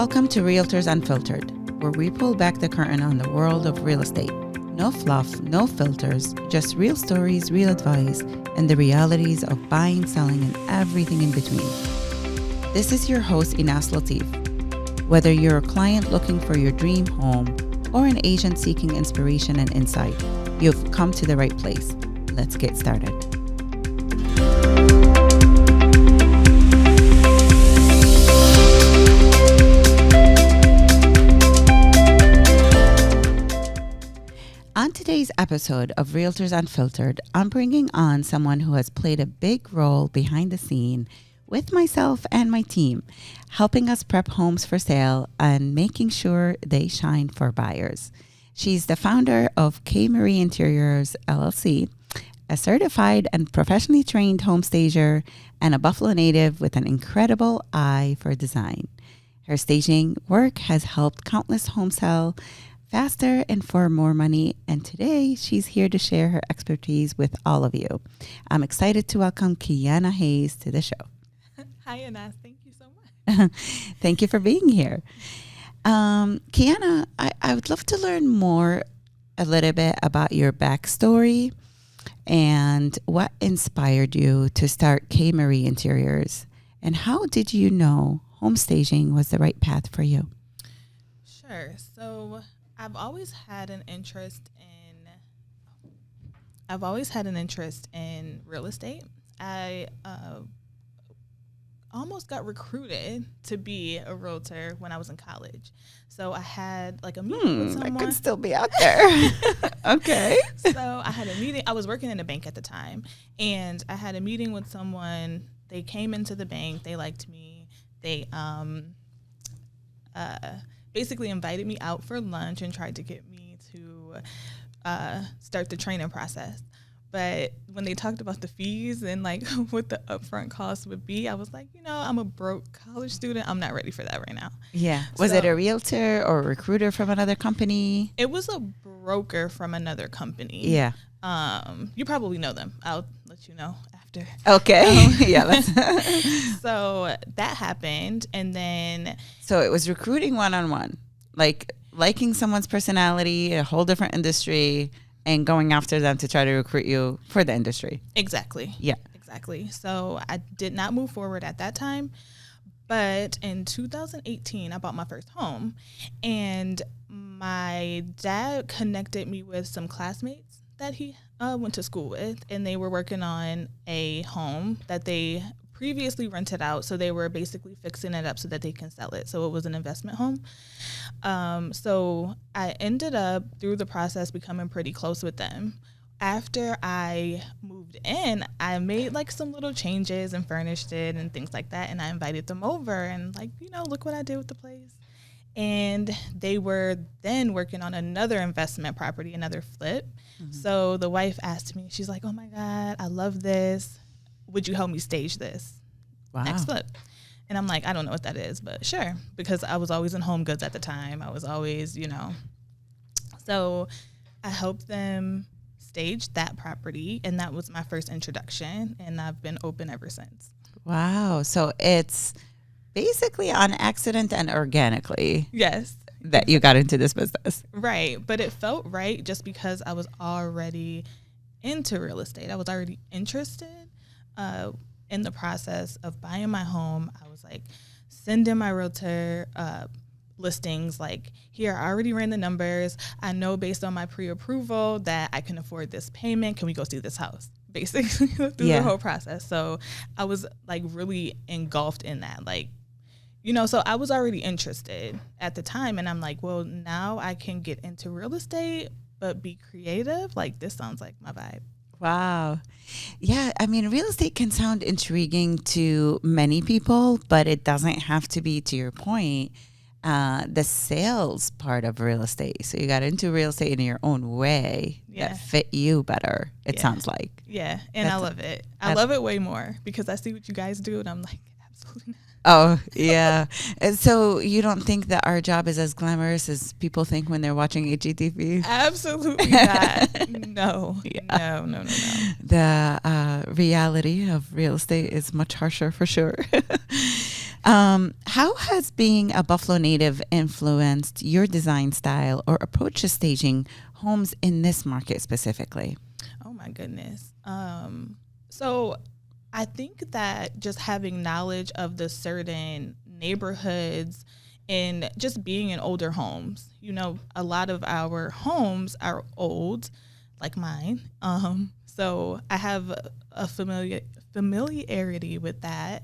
Welcome to Realtors Unfiltered, where we pull back the curtain on the world of real estate. No fluff, no filters, just real stories, real advice, and the realities of buying, selling, and everything in between. This is your host, Inas Latif. Whether you're a client looking for your dream home or an agent seeking inspiration and insight, you've come to the right place. Let's get started. On today's episode of Realtors Unfiltered, I'm bringing on someone who has played a big role behind the scene with myself and my team, helping us prep homes for sale and making sure they shine for buyers. She's the founder of KeAnna Interiors, LLC, a certified and professionally trained home stager, and a Buffalo native with an incredible eye for design. Her staging work has helped countless homes sell faster and for more money, and today she's here to share her expertise with all of you. I'm excited to welcome KeAnna Hayes to the show. Hi, Anas. Thank you so much. Thank you for being here. KeAnna, I would love to learn more a little bit about your backstory and what inspired you to start KeAnna Interiors, and how did you know home staging was the right path for you? Sure. So I've always had an interest in real estate. I almost got recruited to be a realtor when I was in college. So I had like a meeting with someone. I could still be out there. Okay. So I had a meeting. I was working in a bank at the time, and I had a meeting with someone. They came into the bank. They liked me. They basically invited me out for lunch and tried to get me to start the training process. But when they talked about the fees and like what the upfront cost would be, I was like, I'm a broke college student. I'm not ready for that right now. Yeah. Was it a realtor or a recruiter from another company? It was a broker from another company. Yeah. You probably know them. I'll let you know after. Okay. Yeah. So that happened. And then. So it was recruiting one-on-one, like liking someone's personality, a whole different industry, and going after them to try to recruit you for the industry. Exactly. Yeah. Exactly. So I did not move forward at that time. But in 2018, I bought my first home. And my dad connected me with some classmates that he went to school with. And they were working on a home that they previously rented out. So they were basically fixing it up so that they can sell it. So it was an investment home. So I ended up, through the process, becoming pretty close with them. After I moved in, I made like some little changes and furnished it and things like that. And I invited them over and look what I did with the place. And they were then working on another investment property, another flip. Mm-hmm. So the wife asked me, she's like, "Oh my God, I love this. Would you help me stage this next flip?" And I'm like, I don't know what that is, but sure, because I was always in home goods at the time. I was always, So I helped them stage that property, and that was my first introduction, and I've been open ever since. Wow. So it's basically on accident and organically. Yes. That you got into this business. Right. But it felt right just because I was already into real estate. I was already interested in the process of buying my home. I was like, sending my realtor listings, like, here, I already ran the numbers. I know based on my pre-approval that I can afford this payment. Can we go see this house? Basically through the whole process. So I was like really engulfed in that, so I was already interested at the time. And I'm like, well, now I can get into real estate, but be creative. Like, this sounds like my vibe. Wow. Yeah. I mean, real estate can sound intriguing to many people, but it doesn't have to be, to your point, the sales part of real estate. So you got into real estate in your own way that fit you better, it sounds like. Yeah. And I love it. I love it way more because I see what you guys do and I'm like, absolutely not. Oh, yeah. And so you don't think that our job is as glamorous as people think when they're watching HGTV? Absolutely not. No. Yeah. No. The reality of real estate is much harsher for sure. How has being a Buffalo native influenced your design style or approach to staging homes in this market specifically? Oh my goodness. So I think that just having knowledge of the certain neighborhoods and just being in older homes, a lot of our homes are old, like mine. So I have a familiarity with that.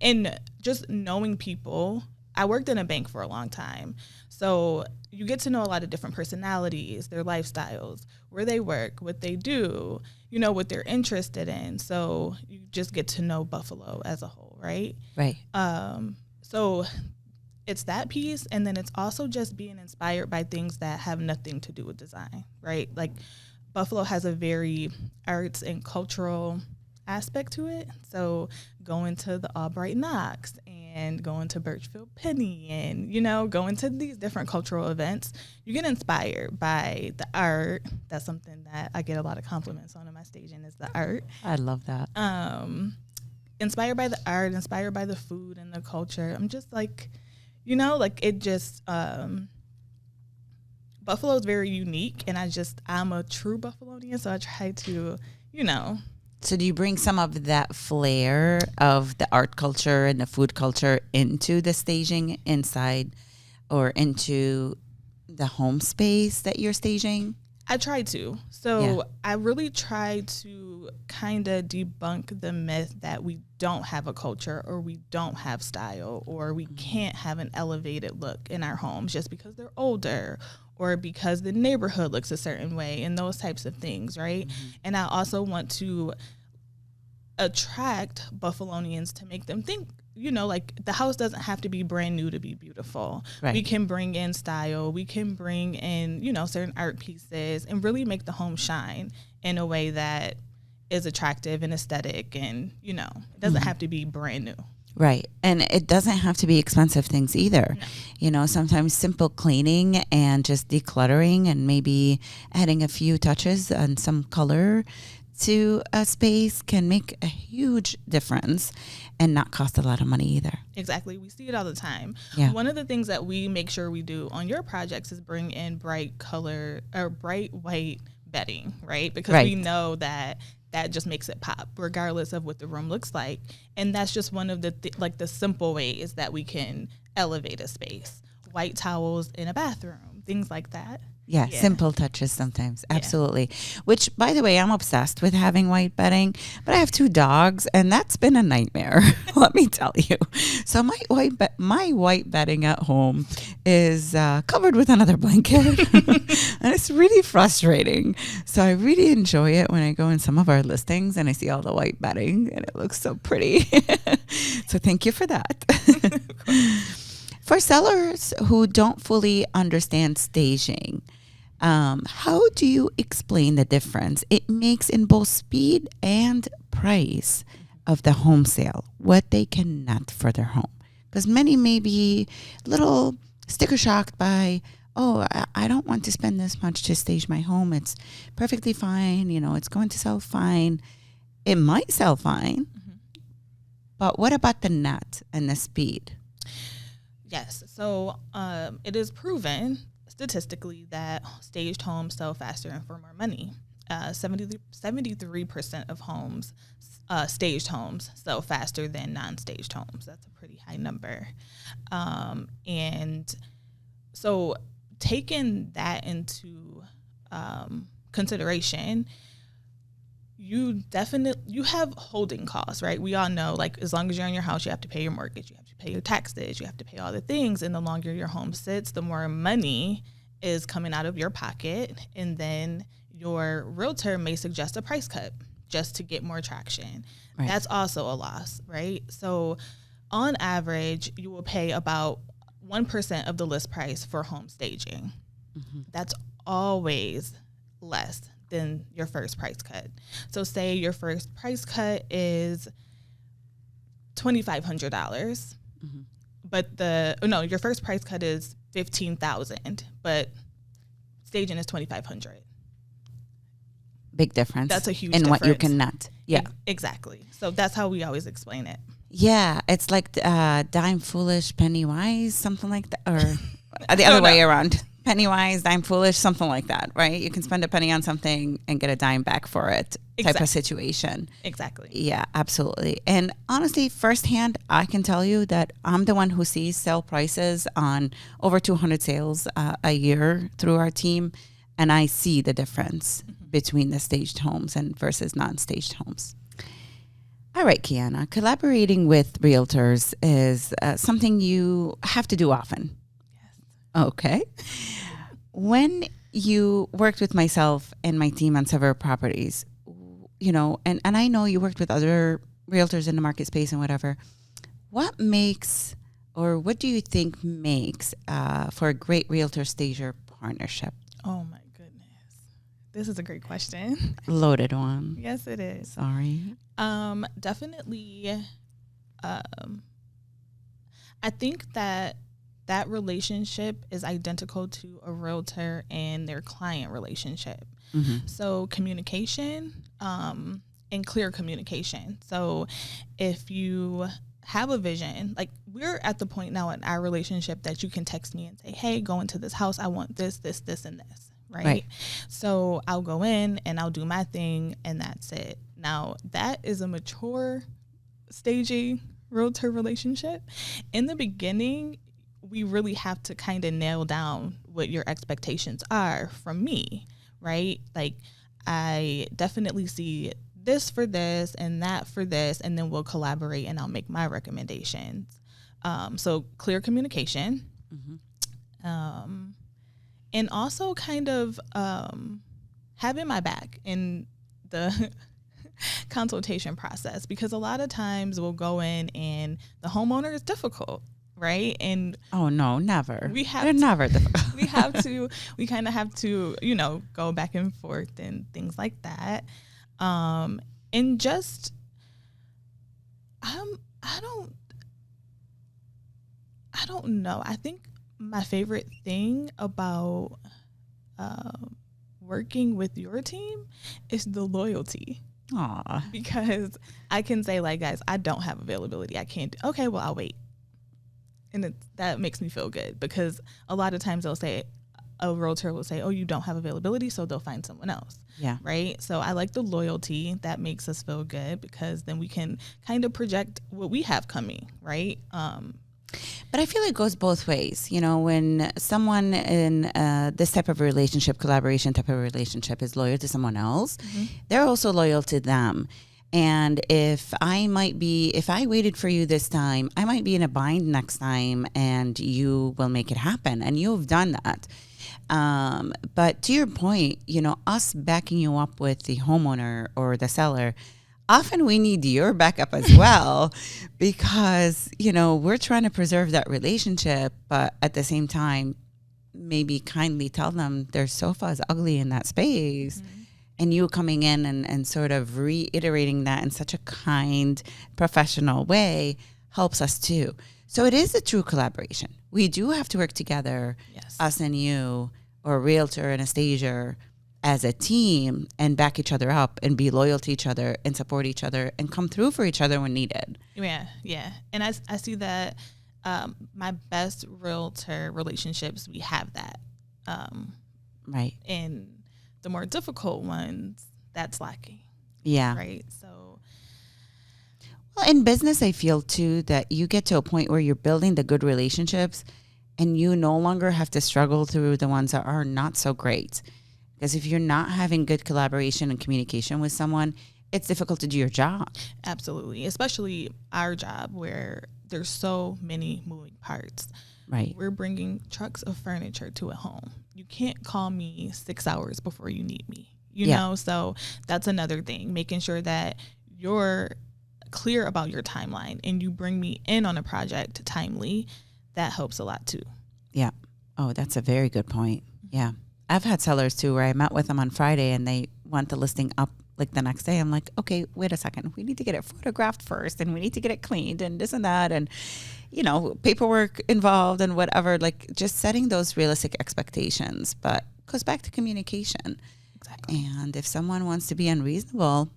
And just knowing people. I worked in a bank for a long time. So you get to know a lot of different personalities, their lifestyles, where they work, what they do, what they're interested in. So you just get to know Buffalo as a whole, right? Right. So it's that piece. And then it's also just being inspired by things that have nothing to do with design, right? Like Buffalo has a very arts and cultural aspect to it. So going to the Albright Knox and going to Birchfield Penny and, going to these different cultural events, you get inspired by the art. That's something that I get a lot of compliments on in my staging is the art. I love that. Inspired by the art, inspired by the food and the culture. I'm just like, it just, Buffalo is very unique, and I'm a true Buffalonian, so I try to, So do you bring some of that flair of the art culture and the food culture into the staging inside or into the home space that you're staging? I try to. So I really try to kind of debunk the myth that we don't have a culture or we don't have style or we can't have an elevated look in our homes just because they're older or because the neighborhood looks a certain way and those types of things, right? Mm-hmm. And I also want to attract Buffalonians to make them think, like the house doesn't have to be brand new to be beautiful. Right. We can bring in style. We can bring in, certain art pieces and really make the home shine in a way that is attractive and aesthetic and, it doesn't have to be brand new. Right. And it doesn't have to be expensive things either. No. Sometimes simple cleaning and just decluttering and maybe adding a few touches and some color to a space can make a huge difference and not cost a lot of money either. Exactly. We see it all the time. Yeah. One of the things that we make sure we do on your projects is bring in bright color or bright white bedding, right? Because we know that just makes it pop regardless of what the room looks like. And that's just one of the the simple ways that we can elevate a space. White towels in a bathroom, things like that. Yeah, simple touches sometimes. Absolutely. Which, by the way, I'm obsessed with having white bedding, but I have 2 dogs, and that's been a nightmare, let me tell you. So my white bedding at home is covered with another blanket, and it's really frustrating. So I really enjoy it when I go in some of our listings and I see all the white bedding, and it looks so pretty. So thank you for that. For sellers who don't fully understand staging, how do you explain the difference it makes in both speed and price of the home sale, what they can net for their home? Because many may be a little sticker shocked by, I don't want to spend this much to stage my home. It's perfectly fine. It's going to sell fine. It might sell fine. Mm-hmm. But what about the net and the speed? Yes. So it is proven statistically that staged homes sell faster and for more money. 73% of homes, staged homes, sell faster than non-staged homes. That's a pretty high number. And so taking that into consideration, you have holding costs, right? We all know, as long as you're in your house, you have to pay your mortgage, you have to pay your taxes, you have to pay all the things. And the longer your home sits, the more money is coming out of your pocket. And then your realtor may suggest a price cut just to get more traction. Right. That's also a loss, right? So on average, you will pay about 1% of the list price for home staging. Mm-hmm. That's always less than your first price cut. So say your first price cut is $2,500, mm-hmm. but your first price cut is $15,000, but staging is $2,500. Big difference. That's a huge in difference. What you can net. Yeah, exactly. So that's how we always explain it. Yeah, it's like dime foolish, penny wise, something like that, or the I other don't way know. around. Penny wise, dime foolish, something like that, right? You can spend a penny on something and get a dime back for it, type of Exactly. situation. Exactly. Yeah, absolutely. And honestly, firsthand, I can tell you that I'm the one who sees sale prices on over 200 sales a year through our team, and I see the difference between the staged homes and versus non-staged homes. All right, KeAnna, collaborating with realtors is something you have to do often. Okay. When you worked with myself and my team on several properties, and I know you worked with other realtors in the market space and whatever, what makes or what do you think makes for a great realtor stager partnership? Oh my goodness. This is a great question. Loaded one. Yes, it is. Sorry. Definitely. I think that relationship is identical to a realtor and their client relationship. Mm-hmm. So communication, and clear communication. So if you have a vision, like we're at the point now in our relationship that you can text me and say, hey, go into this house. I want this, this, this, and this. Right. So I'll go in and I'll do my thing and that's it. Now that is a mature staging realtor relationship. In the beginning, we really have to kind of nail down what your expectations are from me, right? Like I definitely see this for this and that for this, and then we'll collaborate and I'll make my recommendations. So clear communication. Mm-hmm. And also kind of having my back in the consultation process, because a lot of times we'll go in and the homeowner is difficult, right? And Oh no, never. we have They're to, never difficult. we kind of have to, go back and forth and things like that. And just, I don't know. I think my favorite thing about working with your team is the loyalty. Aw. Because I can say, like, guys, I don't have availability. I can't. Okay, well, I'll wait. And that makes me feel good, because a lot of times a realtor will say, oh, you don't have availability, so they'll find someone else. Yeah. Right. So I like the loyalty. That makes us feel good, because then we can kind of project what we have coming. Right. But I feel it goes both ways. When someone in this type of relationship, collaboration type of relationship, is loyal to someone else, they're also loyal to them. And if I waited for you this time, I might be in a bind next time, and you will make it happen. And you've done that. But to your point, us backing you up with the homeowner or the seller, often we need your backup as well, because, we're trying to preserve that relationship, but at the same time, maybe kindly tell them their sofa is ugly in that space. And you coming in and sort of reiterating that in such a kind, professional way helps us too. So it is a true collaboration. We do have to work together, Yes. us and you, or a realtor and a stager, as a team, and back each other up and be loyal to each other and support each other and come through for each other when needed. Yeah. Yeah. And I see that my best realtor relationships, we have that. Right. And the more difficult ones, that's lacking. Yeah. Right. So. Well, in business, I feel too that you get to a point where you're building the good relationships and you no longer have to struggle through the ones that are not so great. Because if you're not having good collaboration and communication with someone, it's difficult to do your job. Absolutely. Especially our job, where there's so many moving parts. Right. We're bringing trucks of furniture to a home. You can't call me 6 hours before you need me, you know? So that's another thing, making sure that you're clear about your timeline and you bring me in on a project timely. That helps a lot too. Yeah. Oh, that's a very good point. Yeah. I've had sellers too where I met with them on Friday and they want the listing up like the next day. I'm like, okay, wait a second. We need to get it photographed first, and we need to get it cleaned and this and that, and, paperwork involved and whatever, like just setting those realistic expectations. But it goes back to communication. Exactly. And if someone wants to be unreasonable,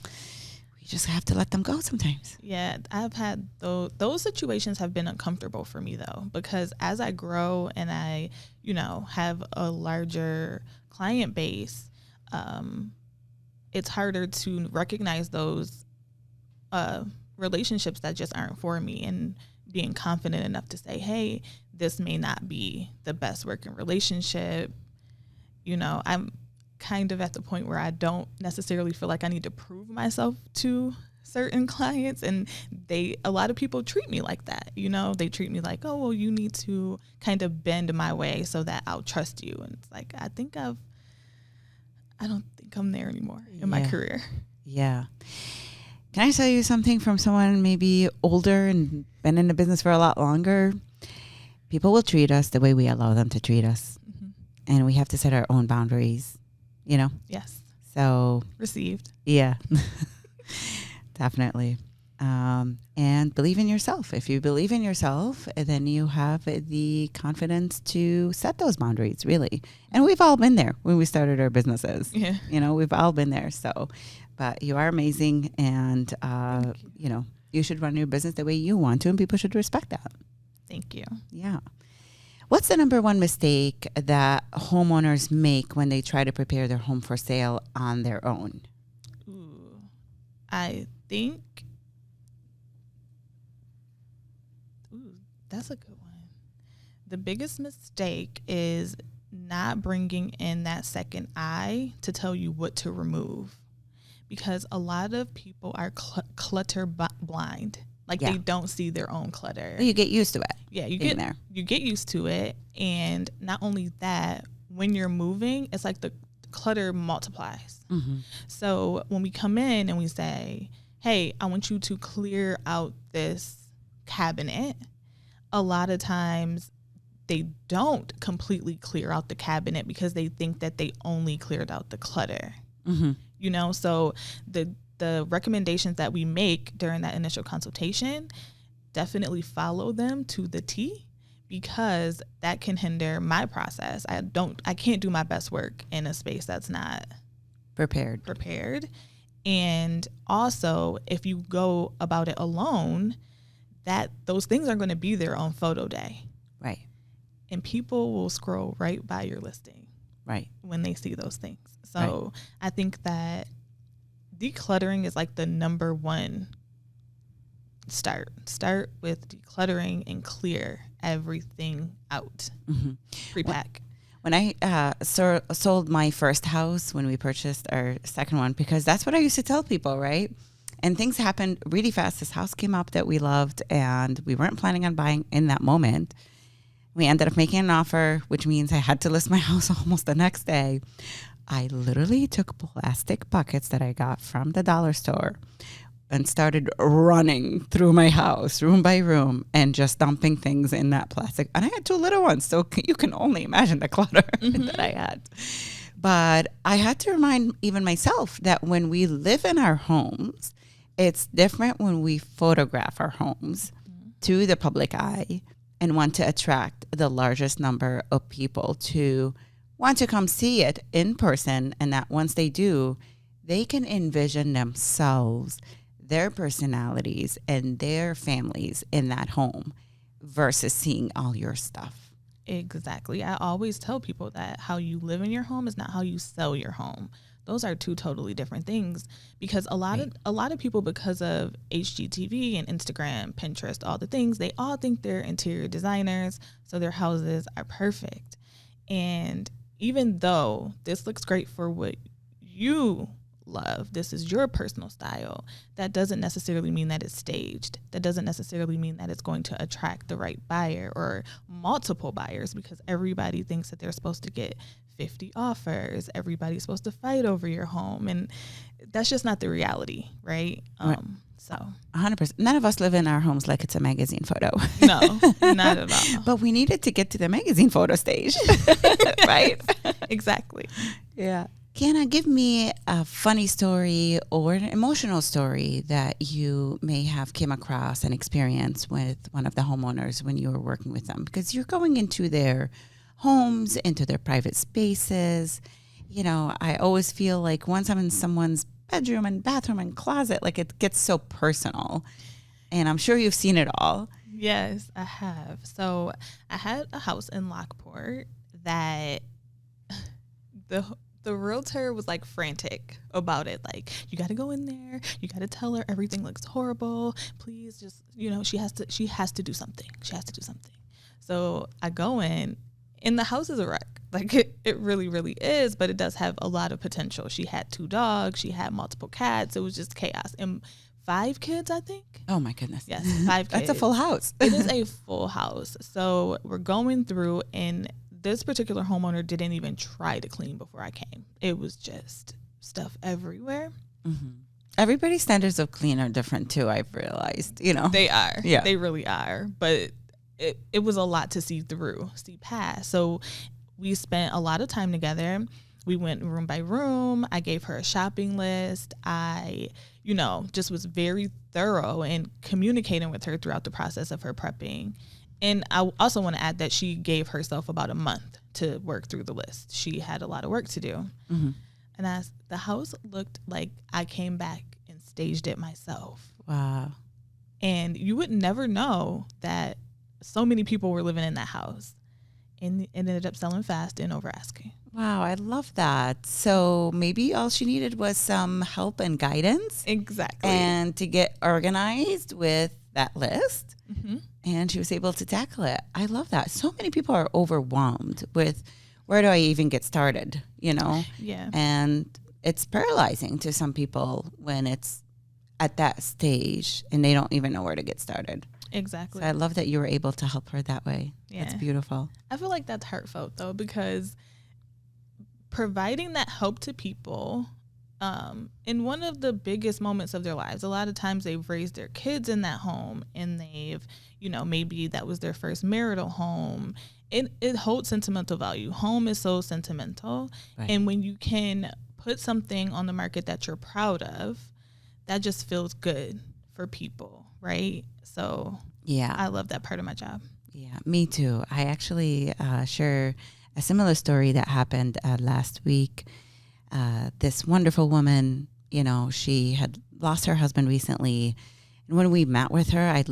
we just have to let them go sometimes. Yeah, I've had those situations have been uncomfortable for me though, because as I grow and I, have a larger client base, it's harder to recognize those relationships that just aren't for me, and being confident enough to say, hey, this may not be the best working relationship. I'm kind of at the point where I don't necessarily feel like I need to prove myself to certain clients, and a lot of people treat me like that. They treat me like, oh, well, you need to kind of bend my way so that I'll trust you. And it's like, I don't think I'm there anymore in my career. Yeah. Can I tell you something from someone maybe older and been in the business for a lot longer? People will treat us the way we allow them to treat us. Mm-hmm. And we have to set our own boundaries, Yes. So. Received. Yeah. Definitely. And believe in yourself. If you believe in yourself, then you have the confidence to set those boundaries, really. And we've all been there when we started our businesses. Yeah. We've all been there. So, but you are amazing, and, you should run your business the way you want to, and people should respect that. Thank you. Yeah. What's the number one mistake that homeowners make when they try to prepare their home for sale on their own? Ooh, I think, that's a good one. The biggest mistake is not bringing in that second eye to tell you what to remove, because a lot of people are clutter blind. Like, they don't see their own clutter. You get used to it. Yeah, you get used to it. And not only that, when you're moving, it's like the clutter multiplies. Mm-hmm. So when we come in and we say, hey, I want you to clear out this cabinet, a lot of times they don't completely clear out the cabinet because they think that they only cleared out the clutter. Mm-hmm. So the recommendations that we make during that initial consultation, definitely follow them to the T, because that can hinder my process. I can't do my best work in a space that's not prepared. And also, if you go about it alone, those things are going to be there on photo day. Right. And people will scroll right by your listing. Right. When they see those things. So I think that decluttering is like the number one start. Start with decluttering and clear everything out. Mm-hmm. Pre-pack. When I sold my first house, when we purchased our second one, because that's what I used to tell people, right? And things happened really fast. This house came up that we loved, and we weren't planning on buying in that moment. We ended up making an offer, which means I had to list my house almost the next day. I literally took plastic buckets that I got from the dollar store and started running through my house, room by room, and just dumping things in that plastic. And I had two little ones, so you can only imagine the clutter that I had. But I had to remind even myself that when we live in our homes, it's different when we photograph our homes to the public eye and want to attract the largest number of people to want to come see it in person, and that once they do, they can envision themselves, their personalities, and their families in that home versus seeing all your stuff. Exactly. I always tell people that how you live in your home is not how you sell your home. Those are two totally different things, because a lot of people, because of HGTV and Instagram, Pinterest, all the things, they all think they're interior designers, so their houses are perfect. And even though this looks great for what you love, this is your personal style, that doesn't necessarily mean that it's staged. That doesn't necessarily mean that it's going to attract the right buyer or multiple buyers, because everybody thinks that they're supposed to get 50 offers. Everybody's supposed to fight over your home. And that's just not the reality, right? Right. So 100%. None of us live in our homes like it's a magazine photo. No, not at all. But we needed to get to the magazine photo stage, right? Exactly. Yeah. KeAnna, give me a funny story or an emotional story that you may have came across and experienced with one of the homeowners when you were working with them, because you're going into their homes, into their private spaces. I always feel like once I'm in someone's bedroom and bathroom and closet. Like it gets so personal. And I'm sure you've seen it all. Yes, I have. So I had a house in Lockport that the realtor was like frantic about it. Like, you got to go in there. You got to tell her everything looks horrible. Please just, she has to do something. She has to do something. So I go in and the house is a wreck. Like it really, really is, but it does have a lot of potential. She had 2 dogs. She had multiple cats. It was just chaos. And 5 kids, I think. Oh my goodness. Yes, 5 kids. That's a full house. It is a full house. So we're going through, and this particular homeowner didn't even try to clean before I came. It was just stuff everywhere. Mm-hmm. Everybody's standards of clean are different too, I've realized, They are. Yeah. They really are. But it was a lot to see past. So we spent a lot of time together. We went room by room. I gave her a shopping list. I, just was very thorough in communicating with her throughout the process of her prepping. And I also want to add that she gave herself about a month to work through the list. She had a lot of work to do. Mm-hmm. And the house looked like I came back and staged it myself. Wow. And you would never know that so many people were living in that house. And it ended up selling fast and over asking. Wow, I love that. So maybe all she needed was some help and guidance. Exactly. And to get organized with that list. Mm-hmm. And she was able to tackle it. I love that. So many people are overwhelmed with where do I even get started, Yeah. And it's paralyzing to some people when it's at that stage and they don't even know where to get started. Exactly. So I love that you were able to help her that way. Yeah. That's beautiful. I feel like that's heartfelt, though, because providing that help to people in one of the biggest moments of their lives, a lot of times they've raised their kids in that home and they've, maybe that was their first marital home. It holds sentimental value. Home is so sentimental. Right. And when you can put something on the market that you're proud of, that just feels good for people, right? So yeah, I love that part of my job. Yeah, me too. I actually share a similar story that happened last week. This wonderful woman, she had lost her husband recently. And when we met with her,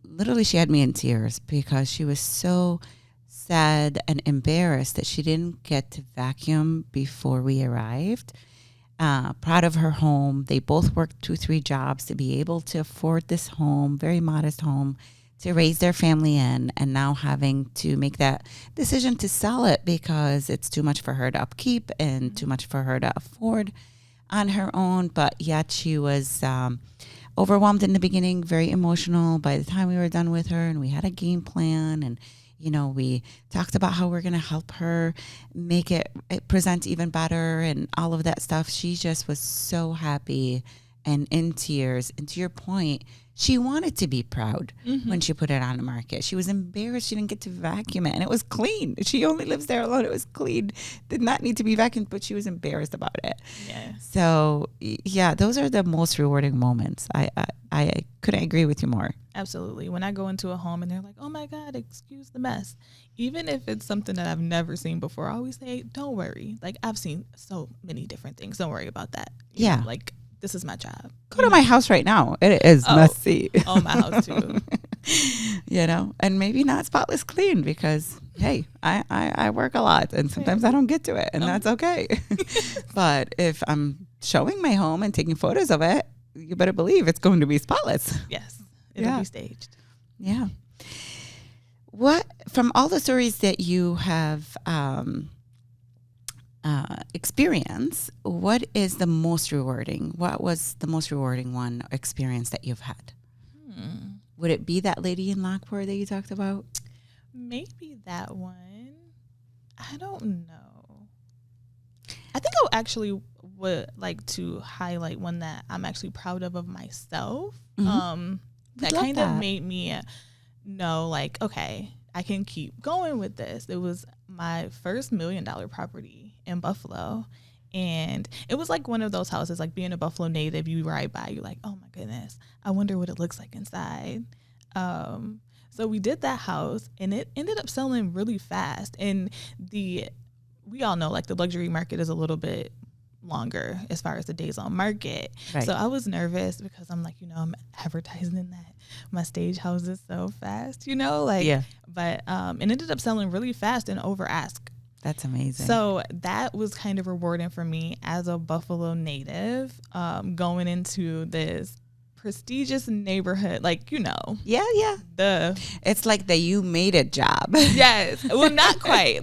literally she had me in tears because she was so sad and embarrassed that she didn't get to vacuum before we arrived. Proud of her home. They both worked 2-3 jobs to be able to afford this home, very modest home, to raise their family in, and now having to make that decision to sell it because it's too much for her to upkeep and too much for her to afford on her own. But yet she was overwhelmed in the beginning, very emotional by the time we were done with her, and we had a game plan, and we talked about how we're going to help her make it present even better and all of that stuff. She just was so happy and in tears. And to your point, she wanted to be proud when she put it on the market. She was embarrassed she didn't get to vacuum it. And it was clean. She only lives there alone. It was clean. Did not need to be vacuumed, but she was embarrassed about it. Yeah. So, yeah, those are the most rewarding moments. I couldn't agree with you more. Absolutely. When I go into a home and they're like, oh my God, excuse the mess. Even if it's something that I've never seen before, I always say, don't worry. Like, I've seen so many different things. Don't worry about that. Yeah. Like, this is my job. Go to my house right now. It is messy. Oh, my house too. And maybe not spotless clean because, hey, I work a lot and sometimes I don't get to it and that's okay. But if I'm showing my home and taking photos of it, you better believe it's going to be spotless. Yes. It'll be staged. Yeah. What, from all the stories that you have experienced, what is the most rewarding? What was the most rewarding experience that you've had? Would it be that lady in Lockport that you talked about? Maybe that one. I don't know. I think I actually would like to highlight one that I'm actually proud of myself. That kind of made me know, like, okay, I can keep going with this. It was my first $1 million property in Buffalo. And it was like one of those houses, like being a Buffalo native, you ride by, you're like, oh my goodness, I wonder what it looks like inside. So we did that house and it ended up selling really fast. And we all know, like, the luxury market is a little bit longer as far as the days on market. Right. So I was nervous because I'm like, I'm advertising that my stage houses so fast, but it ended up selling really fast and over ask. That's amazing. So that was kind of rewarding for me as a Buffalo native, going into this prestigious neighborhood, Yeah. It's like the you made it job. Yes. Well, not quite.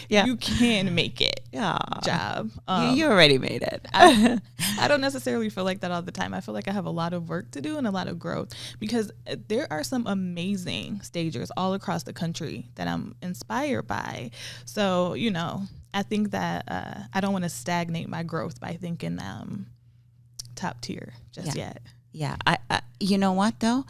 Yeah. You can make it job. You already made it. I don't necessarily feel like that all the time. I feel like I have a lot of work to do and a lot of growth, because there are some amazing stagers all across the country that I'm inspired by. So, I think that I don't want to stagnate my growth by thinking top tier just yet. Yeah. I you know what though?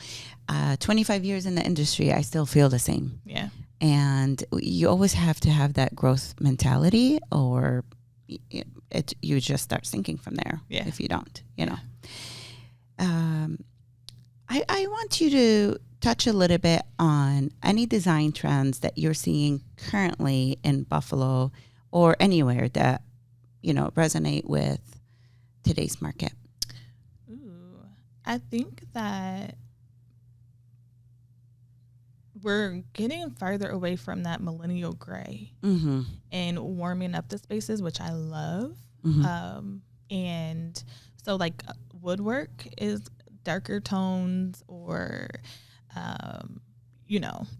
25 years in the industry, I still feel the same. Yeah. And you always have to have that growth mentality, or you just start sinking from there. Yeah. If you don't, know. I want you to touch a little bit on any design trends that you're seeing currently in Buffalo or anywhere that, resonate with today's market. I think that we're getting farther away from that millennial gray and warming up the spaces, which I love. And so woodwork is darker tones, or,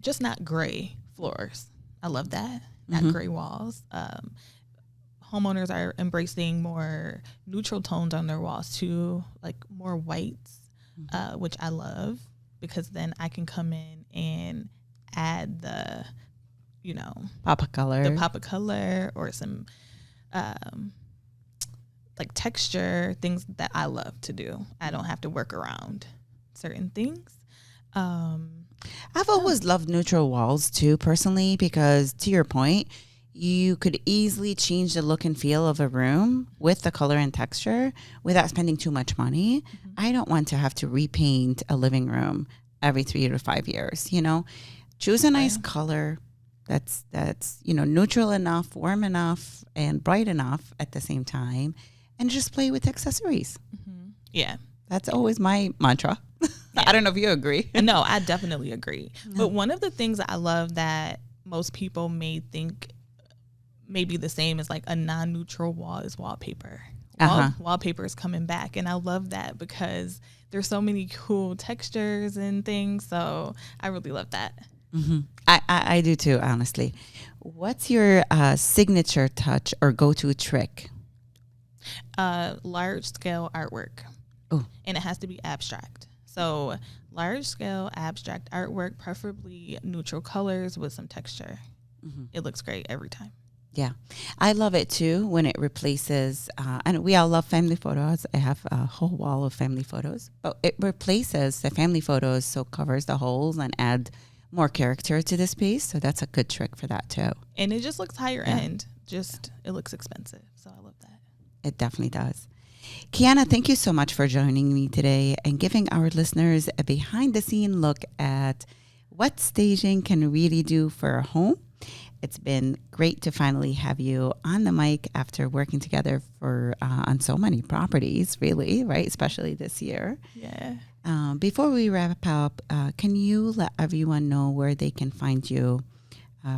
just not gray floors. I love that. Not gray walls. Homeowners are embracing more neutral tones on their walls too, like more whites, which I love, because then I can come in and add the, pop of color, or some texture, things that I love to do. I don't have to work around certain things. I've always loved neutral walls too, personally, because to your point, you could easily change the look and feel of a room with the color and texture without spending too much money. I don't want to have to repaint a living room every 3 to 5 years. Choose a nice color that's neutral enough, warm enough, and bright enough at the same time, and just play with accessories. Yeah, that's always my mantra. I don't know if you agree. No, I definitely agree. But one of the things that I love that most people may think may be the same as a non-neutral wall is wallpaper. Wallpaper is coming back, and I love that because there's so many cool textures and things. So I really love that. I do too, honestly. What's your signature touch or go-to trick? Large scale artwork. Oh. And it has to be abstract. So large scale abstract artwork, preferably neutral colors with some texture. It looks great every time. Yeah, I love it too when it replaces, and we all love family photos. I have a whole wall of family photos, but it replaces the family photos, so covers the holes and add more character to the space. So that's a good trick for that too. And it just looks higher end. It looks expensive. So I love that. It definitely does. KeAnna, thank you so much for joining me today and giving our listeners a behind the scene look at what staging can really do for a home. It's been great to finally have you on the mic after working together for on so many properties, really, right? Especially this year. Yeah. Before we wrap up, can you let everyone know where they can find you,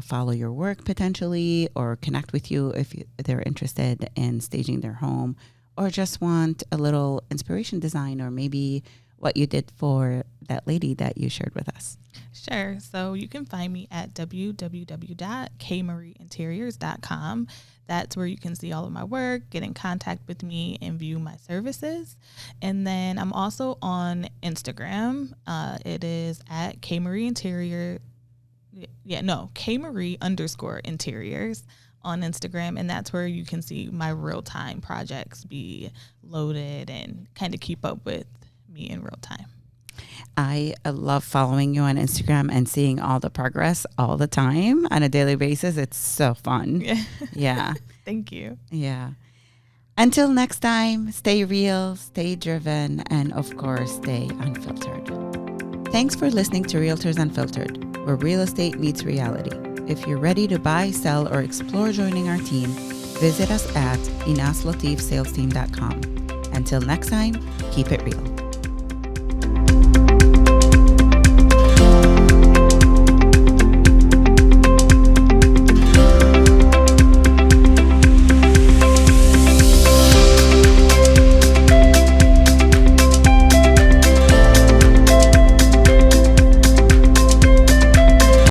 follow your work potentially, or connect with you if they're interested in staging their home, or just want a little inspiration design, or maybe what you did for that lady that you shared with us? Sure. So you can find me at www.kmarieinteriors.com. That's where you can see all of my work, get in contact with me, and view my services. And then I'm also on Instagram. It is at KMarieInterior. KMarie_interiors on Instagram. And that's where you can see my real-time projects be loaded and kind of keep up with me in real time. I love following you on Instagram and seeing all the progress all the time on a daily basis. It's so fun. Yeah. Thank you. Yeah. Until next time, stay real, stay driven, and of course, stay unfiltered. Thanks for listening to Realtors Unfiltered, where real estate meets reality. If you're ready to buy, sell, or explore joining our team, visit us at inaslatifsalesteam.com. Until next time, keep it real.